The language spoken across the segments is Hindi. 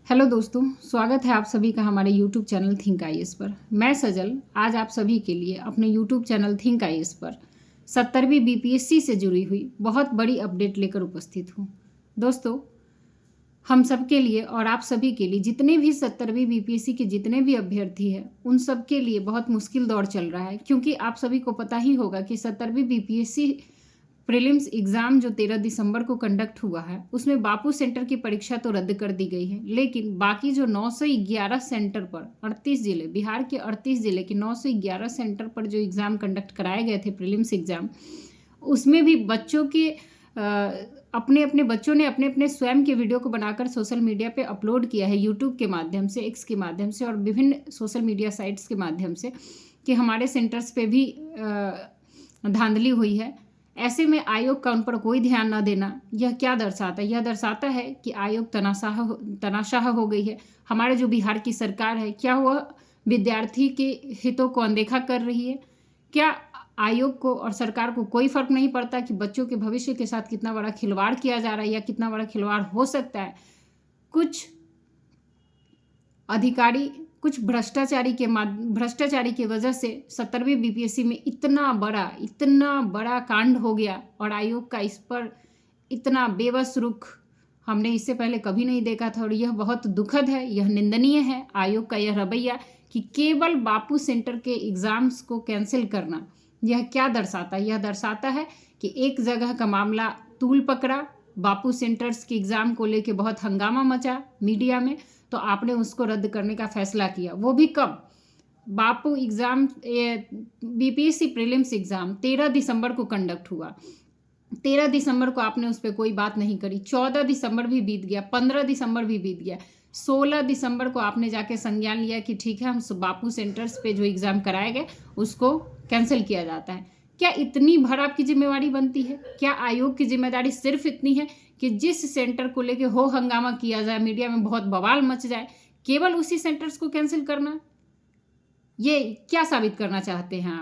हेलो दोस्तों, स्वागत है आप सभी का हमारे यूट्यूब चैनल थिंक आईएएस पर। मैं सजल आज आप सभी के लिए अपने यूट्यूब चैनल थिंक आईएएस पर 70वीं बीपीएससी से जुड़ी हुई बहुत बड़ी अपडेट लेकर उपस्थित हूँ। दोस्तों, हम सब के लिए और आप सभी के लिए, जितने भी 70वीं बीपीएससी के जितने भी अभ्यर्थी हैं, उन सब के लिए बहुत मुश्किल दौर चल रहा है, क्योंकि आप सभी को पता ही होगा कि 70वीं बीपीएससी प्रीलिम्स एग्ज़ाम जो 13 दिसंबर को कंडक्ट हुआ है, उसमें बापू सेंटर की परीक्षा तो रद्द कर दी गई है, लेकिन बाकी जो 911 सेंटर पर 38 जिले, बिहार के 38 जिले के 911 सेंटर पर जो एग्ज़ाम कंडक्ट कराए गए थे प्रीलिम्स एग्ज़ाम, उसमें भी बच्चों के अपने अपने बच्चों ने अपने अपने स्वयं के वीडियो को बनाकर सोशल मीडिया पे अपलोड किया है, यूट्यूब के माध्यम से, एक्स के माध्यम से और विभिन्न सोशल मीडिया साइट्स के माध्यम से, कि हमारे सेंटर्स पे भी धांधली हुई है। ऐसे में आयोग का उन पर कोई ध्यान न देना, यह क्या दर्शाता है? यह दर्शाता है कि आयोग तनाशाह हो गई है। हमारे जो बिहार की सरकार है, क्या वह विद्यार्थी के हितों को अनदेखा कर रही है? क्या आयोग को और सरकार को कोई फर्क नहीं पड़ता कि बच्चों के भविष्य के साथ कितना बड़ा खिलवाड़ किया जा रहा है या कितना बड़ा खिलवाड़ हो सकता है? कुछ अधिकारी, कुछ भ्रष्टाचारी की वजह से 70वीं बीपीएससी में इतना बड़ा कांड हो गया और आयोग का इस पर इतना बेबस रुख हमने इससे पहले कभी नहीं देखा था, और यह बहुत दुखद है, यह निंदनीय है। आयोग का यह रवैया कि केवल बापू सेंटर के एग्ज़ाम्स को कैंसिल करना, यह क्या दर्शाता है? यह दर्शाता है कि एक जगह का मामला तूल पकड़ा, बापू सेंटर्स के एग्ज़ाम को लेके बहुत हंगामा मचा मीडिया में, तो आपने उसको रद्द करने का फैसला किया। वो भी कब? बापू एग्ज़ाम, बीपीएससी प्रीलिम्स एग्ज़ाम 13 दिसंबर को कंडक्ट हुआ। 13 दिसंबर को आपने उस पर कोई बात नहीं करी। 14 दिसंबर भी बीत गया, 15 दिसंबर भी बीत गया, 16 दिसंबर को आपने जाके संज्ञान लिया कि ठीक है, हम बापू सेंटर्स पे जो एग्ज़ाम कराए गए उसको कैंसिल किया जाता है। क्या इतनी भर आपकी जिम्मेवारी बनती है? क्या आयोग की जिम्मेदारी सिर्फ इतनी है कि जिस सेंटर को लेके हो हंगामा किया जाए, मीडिया में बहुत बवाल मच जाए, केवल उसी सेंटर्स को कैंसिल करना? ये क्या साबित करना चाहते हैं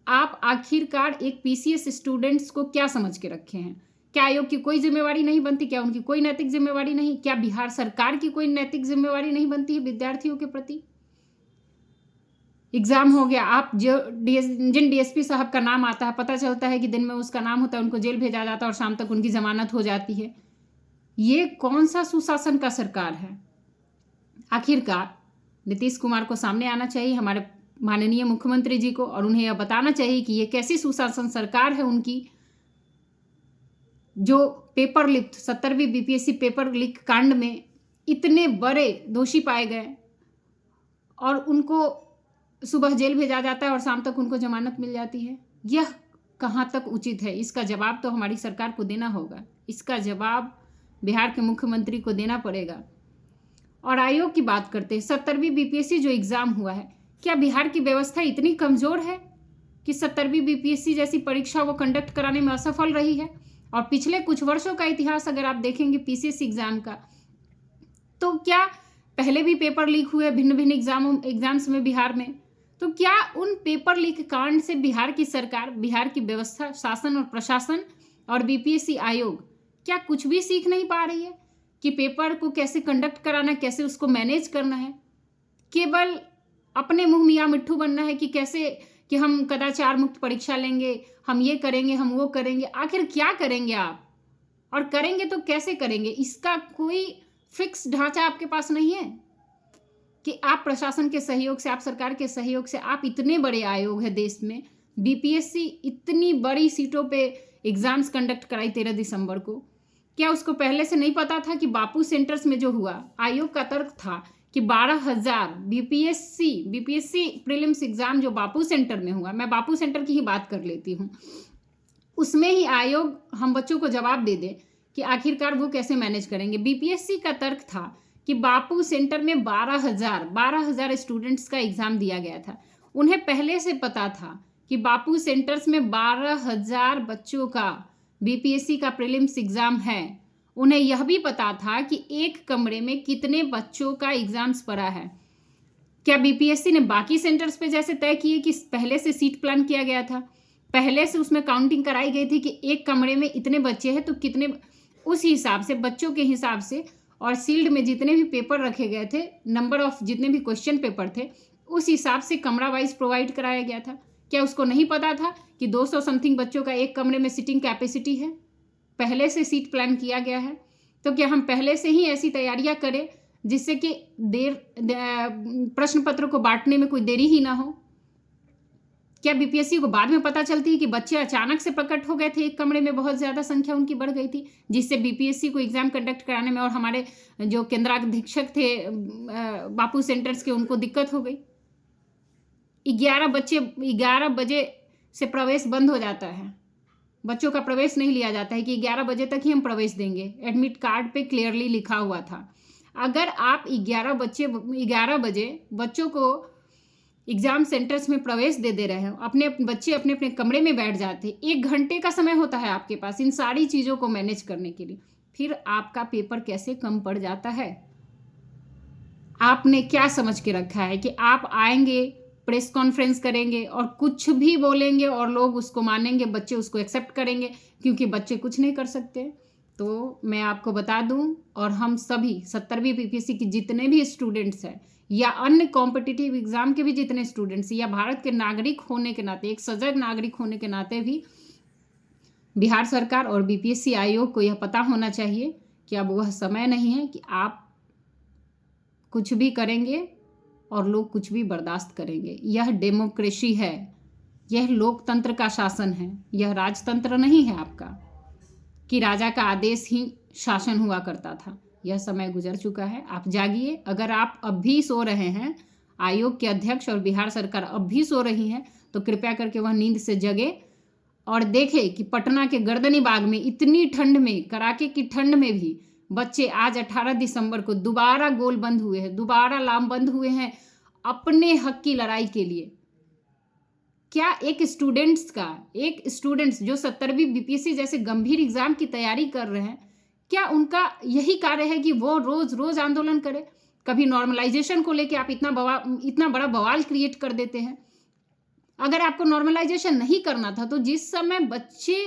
आप आखिरकार एक पीसीएस स्टूडेंट्स को क्या समझ के रखे हैं? क्या आयोग की कोई जिम्मेवारी नहीं बनती? क्या उनकी कोई नैतिक जिम्मेवारी नहीं? क्या बिहार सरकार की कोई नैतिक जिम्मेवारी नहीं बनती है विद्यार्थियों के प्रति? एग्ज़ाम हो गया, आप जिन डीएसपी साहब का नाम आता है, पता चलता है कि दिन में उसका नाम होता है, उनको जेल भेजा जाता है और शाम तक उनकी ज़मानत हो जाती है। ये कौन सा सुशासन का सरकार है? आखिरकार नीतीश कुमार को सामने आना चाहिए, हमारे माननीय मुख्यमंत्री जी को, और उन्हें यह बताना चाहिए कि ये कैसी सुशासन सरकार है उनकी, जो पेपर लीक, 70वीं बीपीएससी पेपर लीक कांड में इतने बड़े दोषी पाए गए और उनको सुबह जेल भेजा जाता है और शाम तक उनको जमानत मिल जाती है। यह कहाँ तक उचित है? इसका जवाब तो हमारी सरकार को देना होगा, इसका जवाब बिहार के मुख्यमंत्री को देना पड़ेगा। और आयोग की बात करते हैं, 70वीं बीपीएससी जो एग्ज़ाम हुआ है, क्या बिहार की व्यवस्था इतनी कमज़ोर है कि 70वीं बीपीएससी जैसी परीक्षा वो कंडक्ट कराने में असफल रही है? और पिछले कुछ वर्षों का इतिहास अगर आप देखेंगे पीसीएस एग्ज़ाम का, तो क्या पहले भी पेपर लीक हुए भिन्न भिन्न एग्जाम्स में बिहार में? तो क्या उन पेपर लीक कांड से बिहार की सरकार, बिहार की व्यवस्था, शासन और प्रशासन और बीपीएससी आयोग क्या कुछ भी सीख नहीं पा रही है कि पेपर को कैसे कंडक्ट कराना है, कैसे उसको मैनेज करना है? केवल अपने मुंह मियाँ मिट्ठू बनना है कि कैसे कि हम कदाचार मुक्त परीक्षा लेंगे, हम ये करेंगे, हम वो करेंगे। आखिर क्या करेंगे आप? और करेंगे तो कैसे करेंगे? इसका कोई फिक्स ढांचा आपके पास नहीं है कि आप प्रशासन के सहयोग से, आप सरकार के सहयोग से, आप इतने बड़े आयोग है देश में, बीपीएससी इतनी बड़ी सीटों पे एग्ज़ाम्स कंडक्ट कराई 13 दिसंबर को, क्या उसको पहले से नहीं पता था कि बापू सेंटर्स में जो हुआ, आयोग का तर्क था कि 12,000 बीपीएससी प्रीलिम्स एग्ज़ाम जो बापू सेंटर में हुआ, मैं बापू सेंटर की ही बात कर लेती हूँ, उसमें ही आयोग हम बच्चों को जवाब दे दे कि आखिरकार वो कैसे मैनेज करेंगे। बीपीएससी का तर्क था कि बापू सेंटर में 12,000 स्टूडेंट्स का एग्ज़ाम दिया गया था। उन्हें पहले से पता था कि बापू सेंटर्स में 12,000 बच्चों का बीपीएससी का प्रीलिम्स एग्ज़ाम है। उन्हें यह भी पता था कि एक कमरे में कितने बच्चों का एग्ज़ाम्स पड़ा है। क्या बीपीएससी ने बाकी सेंटर्स पे जैसे तय किए कि पहले से सीट प्लान किया गया था, पहले से उसमें काउंटिंग कराई गई थी कि एक कमरे में इतने बच्चे हैं तो कितने, उस हिसाब से, बच्चों के हिसाब से और सील्ड में जितने भी पेपर रखे गए थे, नंबर ऑफ जितने भी क्वेश्चन पेपर थे, उस हिसाब से कमरा वाइज प्रोवाइड कराया गया था। क्या उसको नहीं पता था कि 200 समथिंग बच्चों का एक कमरे में सिटिंग कैपेसिटी है? पहले से सीट प्लान किया गया है। तो क्या हम पहले से ही ऐसी तैयारियां करें जिससे कि प्रश्न पत्र को बांटने में कोई देरी ही ना हो? क्या बीपीएससी को बाद में पता चलती है कि बच्चे अचानक से प्रकट हो गए थे, एक कमरे में बहुत ज़्यादा संख्या उनकी बढ़ गई थी, जिससे बीपीएससी को एग्जाम कंडक्ट कराने में और हमारे जो केंद्राधीक्षक थे बापू सेंटर्स के, उनको दिक्कत हो गई। 11 बजे से प्रवेश बंद हो जाता है, बच्चों का प्रवेश नहीं लिया जाता है कि 11 बजे तक ही हम प्रवेश देंगे। एडमिट कार्ड पे क्लियरली लिखा हुआ था। अगर आप 11 बजे बच्चों को एग्जाम सेंटर्स में प्रवेश दे रहे हैं, अपने बच्चे अपने अपने कमरे में बैठ जाते, 1 घंटे का समय होता है आपके पास इन सारी चीज़ों को मैनेज करने के लिए, फिर आपका पेपर कैसे कम पड़ जाता है? आपने क्या समझ के रखा है कि आप आएंगे, प्रेस कॉन्फ्रेंस करेंगे और कुछ भी बोलेंगे और लोग उसको मानेंगे, बच्चे उसको एक्सेप्ट करेंगे, क्योंकि बच्चे कुछ नहीं कर सकते। तो मैं आपको बता दूं, और हम सभी 70वीं बीपीएससी की जितने भी स्टूडेंट्स हैं या अन्य कॉम्पिटिटिव एग्जाम के भी जितने स्टूडेंट्स, या भारत के नागरिक होने के नाते, एक सजग नागरिक होने के नाते भी बिहार सरकार और बीपीएससी आयोग को यह पता होना चाहिए कि अब वह समय नहीं है कि आप कुछ भी करेंगे और लोग कुछ भी बर्दाश्त करेंगे। यह डेमोक्रेसी है, यह लोकतंत्र का शासन है, यह राजतंत्र नहीं है आपका कि राजा का आदेश ही शासन हुआ करता था। यह समय गुजर चुका है, आप जागिए। अगर आप अब भी सो रहे हैं, आयोग के अध्यक्ष और बिहार सरकार अब भी सो रही हैं, तो कृपया करके वह नींद से जगे और देखे कि पटना के गर्दनी बाग में इतनी ठंड में, कड़ाके की ठंड में भी बच्चे आज 18 दिसंबर को दोबारा गोल बंद हुए हैं, दोबारा लामबंद हुए हैं अपने हक की लड़ाई के लिए। क्या एक स्टूडेंट्स जो 70वीं बीपीएससी जैसे गंभीर एग्जाम की तैयारी कर रहे हैं, क्या उनका यही कार्य है कि वो रोज रोज आंदोलन करे? कभी नॉर्मलाइजेशन को लेके आप इतना बड़ा बवाल क्रिएट कर देते हैं। अगर आपको नॉर्मलाइजेशन नहीं करना था, तो जिस समय बच्चे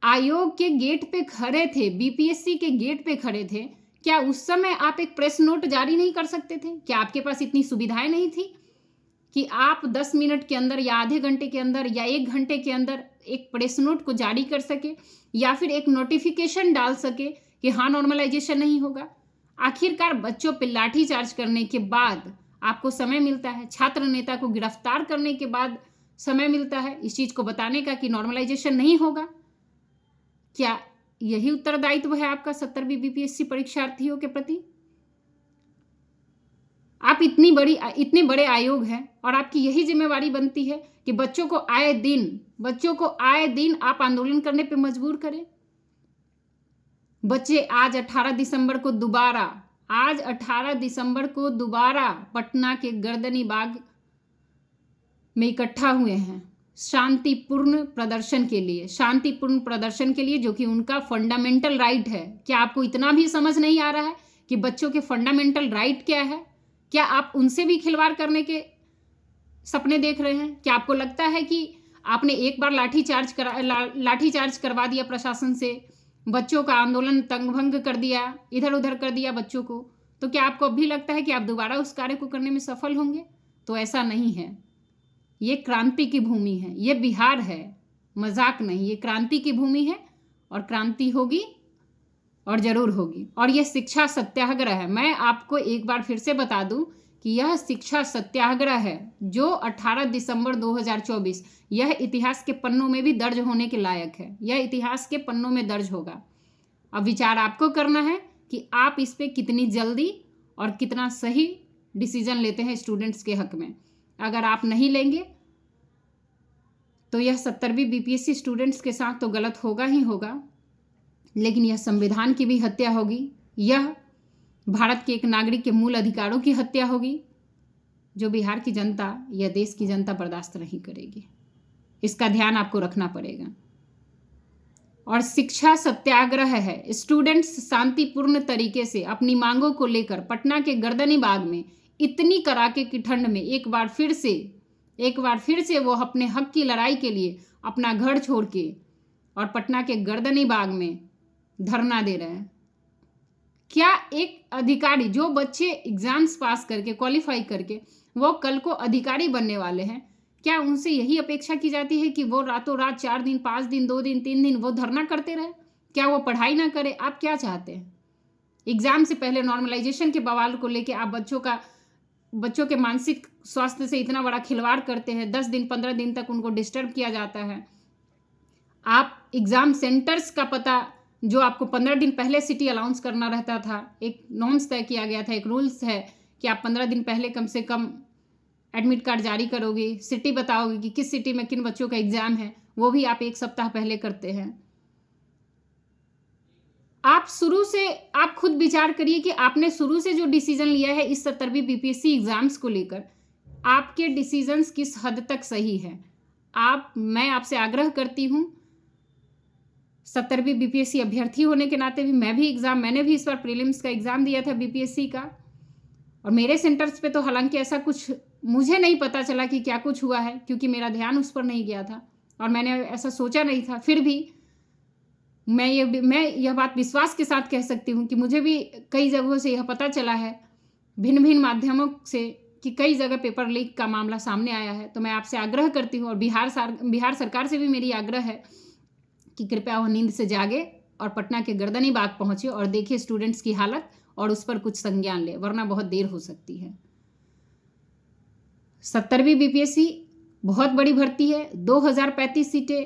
आयोग के गेट पे खड़े थे, बीपीएससी के गेट पे खड़े थे, क्या उस समय आप एक प्रेस नोट जारी नहीं कर सकते थे? क्या आपके पास इतनी सुविधाएं नहीं थी कि आप 10 मिनट के अंदर या आधे घंटे के अंदर या 1 घंटे के अंदर एक प्रेस नोट को जारी कर सके, या फिर एक नोटिफिकेशन डाल सके कि हाँ, नॉर्मलाइजेशन नहीं होगा? आखिरकार बच्चों पे लाठी चार्ज करने के बाद आपको समय मिलता है, छात्र नेता को गिरफ्तार करने के बाद समय मिलता है इस चीज को बताने का कि नॉर्मलाइजेशन नहीं होगा। क्या यही उत्तरदायित्व है आपका 70वीं बीपीएससी परीक्षार्थियों के प्रति? आप इतने बड़े आयोग हैं और आपकी यही जिम्मेवारी बनती है कि बच्चों को आए दिन आप आंदोलन करने पे मजबूर करें। बच्चे आज 18 दिसंबर को दोबारा पटना के गर्दनी बाग में इकट्ठा हुए हैं शांतिपूर्ण प्रदर्शन के लिए, जो कि उनका फंडामेंटल राइट है। क्या आपको इतना भी समझ नहीं आ रहा है कि बच्चों के फंडामेंटल राइट क्या है? क्या आप उनसे भी खिलवाड़ करने के सपने देख रहे हैं? क्या आपको लगता है कि आपने एक बार लाठीचार्ज करवा दिया प्रशासन से, बच्चों का आंदोलन तंगभंग कर दिया, इधर उधर कर दिया बच्चों को, तो क्या आपको अब भी लगता है कि आप दोबारा उस कार्य को करने में सफल होंगे? तो ऐसा नहीं है। ये क्रांति की भूमि है, ये बिहार है, मजाक नहीं। ये क्रांति की भूमि है और क्रांति होगी और जरूर होगी। और यह शिक्षा सत्याग्रह है। मैं आपको एक बार फिर से बता दूं कि यह शिक्षा सत्याग्रह है जो 18 दिसंबर 2024, यह इतिहास के पन्नों में भी दर्ज होने के लायक है। यह इतिहास के पन्नों में दर्ज होगा। अब विचार आपको करना है कि आप इस पे कितनी जल्दी और कितना सही डिसीजन लेते हैं स्टूडेंट्स के हक में। अगर आप नहीं लेंगे तो यह 70वीं बीपीएससी स्टूडेंट्स के साथ तो गलत होगा ही होगा, लेकिन यह संविधान की भी हत्या होगी। यह भारत के एक नागरिक के मूल अधिकारों की हत्या होगी, जो बिहार की जनता या देश की जनता बर्दाश्त नहीं करेगी। इसका ध्यान आपको रखना पड़ेगा। और शिक्षा सत्याग्रह है। स्टूडेंट्स शांतिपूर्ण तरीके से अपनी मांगों को लेकर पटना के गर्दनी बाग में इतनी कड़ाके की ठंड में एक बार फिर से वो अपने हक की लड़ाई के लिए अपना घर छोड़ के और पटना के गर्दनी बाग में धरना दे रहे हैं। क्या एक अधिकारी, जो बच्चे एग्जाम्स पास करके क्वालिफाई करके वो कल को अधिकारी बनने वाले हैं, क्या उनसे यही अपेक्षा की जाती है कि वो रातों रात 4 दिन 5 दिन 2 दिन 3 दिन वो धरना करते रहे? क्या वो पढ़ाई ना करे? आप क्या चाहते हैं? एग्जाम से पहले नॉर्मलाइजेशन के बवाल को लेके आप बच्चों के मानसिक स्वास्थ्य से इतना बड़ा खिलवाड़ करते हैं। 10 दिन 15 दिन तक उनको डिस्टर्ब किया जाता है। आप एग्जाम सेंटर्स का पता, जो आपको 15 दिन पहले सिटी अलाउंस करना रहता था, एक नॉर्म्स तय किया गया था, एक रूल्स है कि आप 15 दिन पहले कम से कम एडमिट कार्ड जारी करोगे, सिटी बताओगे कि किस सिटी में किन बच्चों का एग्जाम है, वो भी आप 1 सप्ताह पहले करते हैं। आप खुद विचार करिए कि आपने शुरू से जो डिसीजन लिया है इस 17वीं बीपीएससी एग्जाम्स को लेकर, आपके डिसीजंस किस हद तक सही है? मैं आपसे आग्रह करती हूं, 17वीं बीपीएससी अभ्यर्थी होने के नाते भी मैंने भी इस बार प्रीलिम्स का एग्जाम दिया था बीपीएससी का, और मेरे सेंटर्स पे तो हालांकि ऐसा कुछ मुझे नहीं पता चला कि क्या कुछ हुआ है, क्योंकि मेरा ध्यान उस पर नहीं गया था और मैंने ऐसा सोचा नहीं था। फिर भी मैं यह बात विश्वास के साथ कह सकती हूँ कि मुझे भी कई जगहों से यह पता चला है, भिन्न भिन्न माध्यमों से, कि कई जगह पेपर लीक का मामला सामने आया है। तो मैं आपसे आग्रह करती हूँ, और बिहार सरकार से भी मेरी आग्रह है कि कृपया वो नींद से जागे और पटना के गर्दनी बाग पहुँचे और देखिए स्टूडेंट्स की हालत और उस पर कुछ संज्ञान ले, वरना बहुत देर हो सकती है। 17वीं बीपीएससी बहुत बड़ी भर्ती है, 2035 सीटें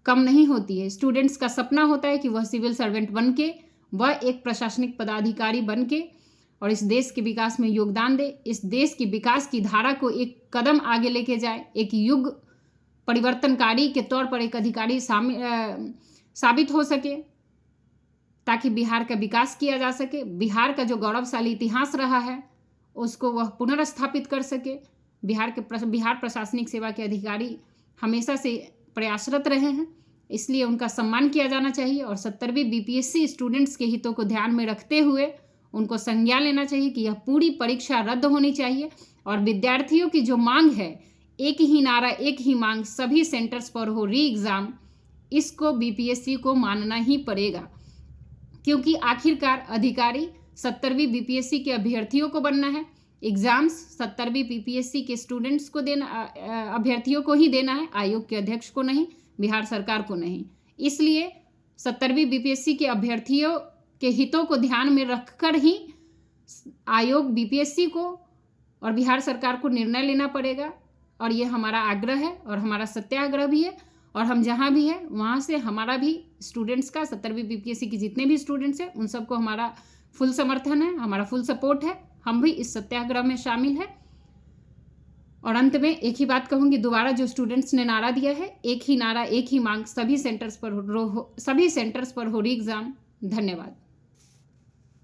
कम नहीं होती है। स्टूडेंट्स का सपना होता है कि वह सिविल सर्वेंट बन के, वह एक प्रशासनिक पदाधिकारी बन के और इस देश के विकास में योगदान दे, इस देश की विकास की धारा को एक कदम आगे लेके जाए, एक युग परिवर्तनकारी के तौर पर एक अधिकारी साबित हो सके, ताकि बिहार का विकास किया जा सके, बिहार का जो गौरवशाली इतिहास रहा है उसको वह पुनर्स्थापित कर सके। बिहार प्रशासनिक सेवा के अधिकारी हमेशा से प्रयासरत रहे हैं, इसलिए उनका सम्मान किया जाना चाहिए और 17वीं बीपीएससी स्टूडेंट्स के हितों को ध्यान में रखते हुए उनको संज्ञान लेना चाहिए कि यह पूरी परीक्षा रद्द होनी चाहिए। और विद्यार्थियों की जो मांग है, एक ही नारा एक ही मांग, सभी सेंटर्स पर हो री एग्ज़ाम, इसको बीपीएससी को मानना ही पड़ेगा, क्योंकि आखिरकार अधिकारी 17वीं बीपीएससी के अभ्यर्थियों को बनना है। एग्जाम्स 17वीं बीपीएससी के स्टूडेंट्स को देना, अभ्यर्थियों को ही देना है, आयोग के अध्यक्ष को नहीं, बिहार सरकार को नहीं। इसलिए 17वीं बीपीएससी के अभ्यर्थियों के हितों को ध्यान में रखकर ही आयोग, बीपीएससी को और बिहार सरकार को निर्णय लेना पड़ेगा। और ये हमारा आग्रह है और हमारा सत्याग्रह भी है, और हम जहाँ भी हैं वहाँ से हमारा भी स्टूडेंट्स का, 17वीं बीपीएससी की जितने भी स्टूडेंट्स हैं उन सबको हमारा फुल समर्थन है, हमारा फुल सपोर्ट है। हम भी इस सत्याग्रह में शामिल हैं। और अंत में एक ही बात कहूँगी, दोबारा जो स्टूडेंट्स ने नारा दिया है, एक ही नारा एक ही मांग, सभी सेंटर्स पर हो री एग्ज़ाम। धन्यवाद।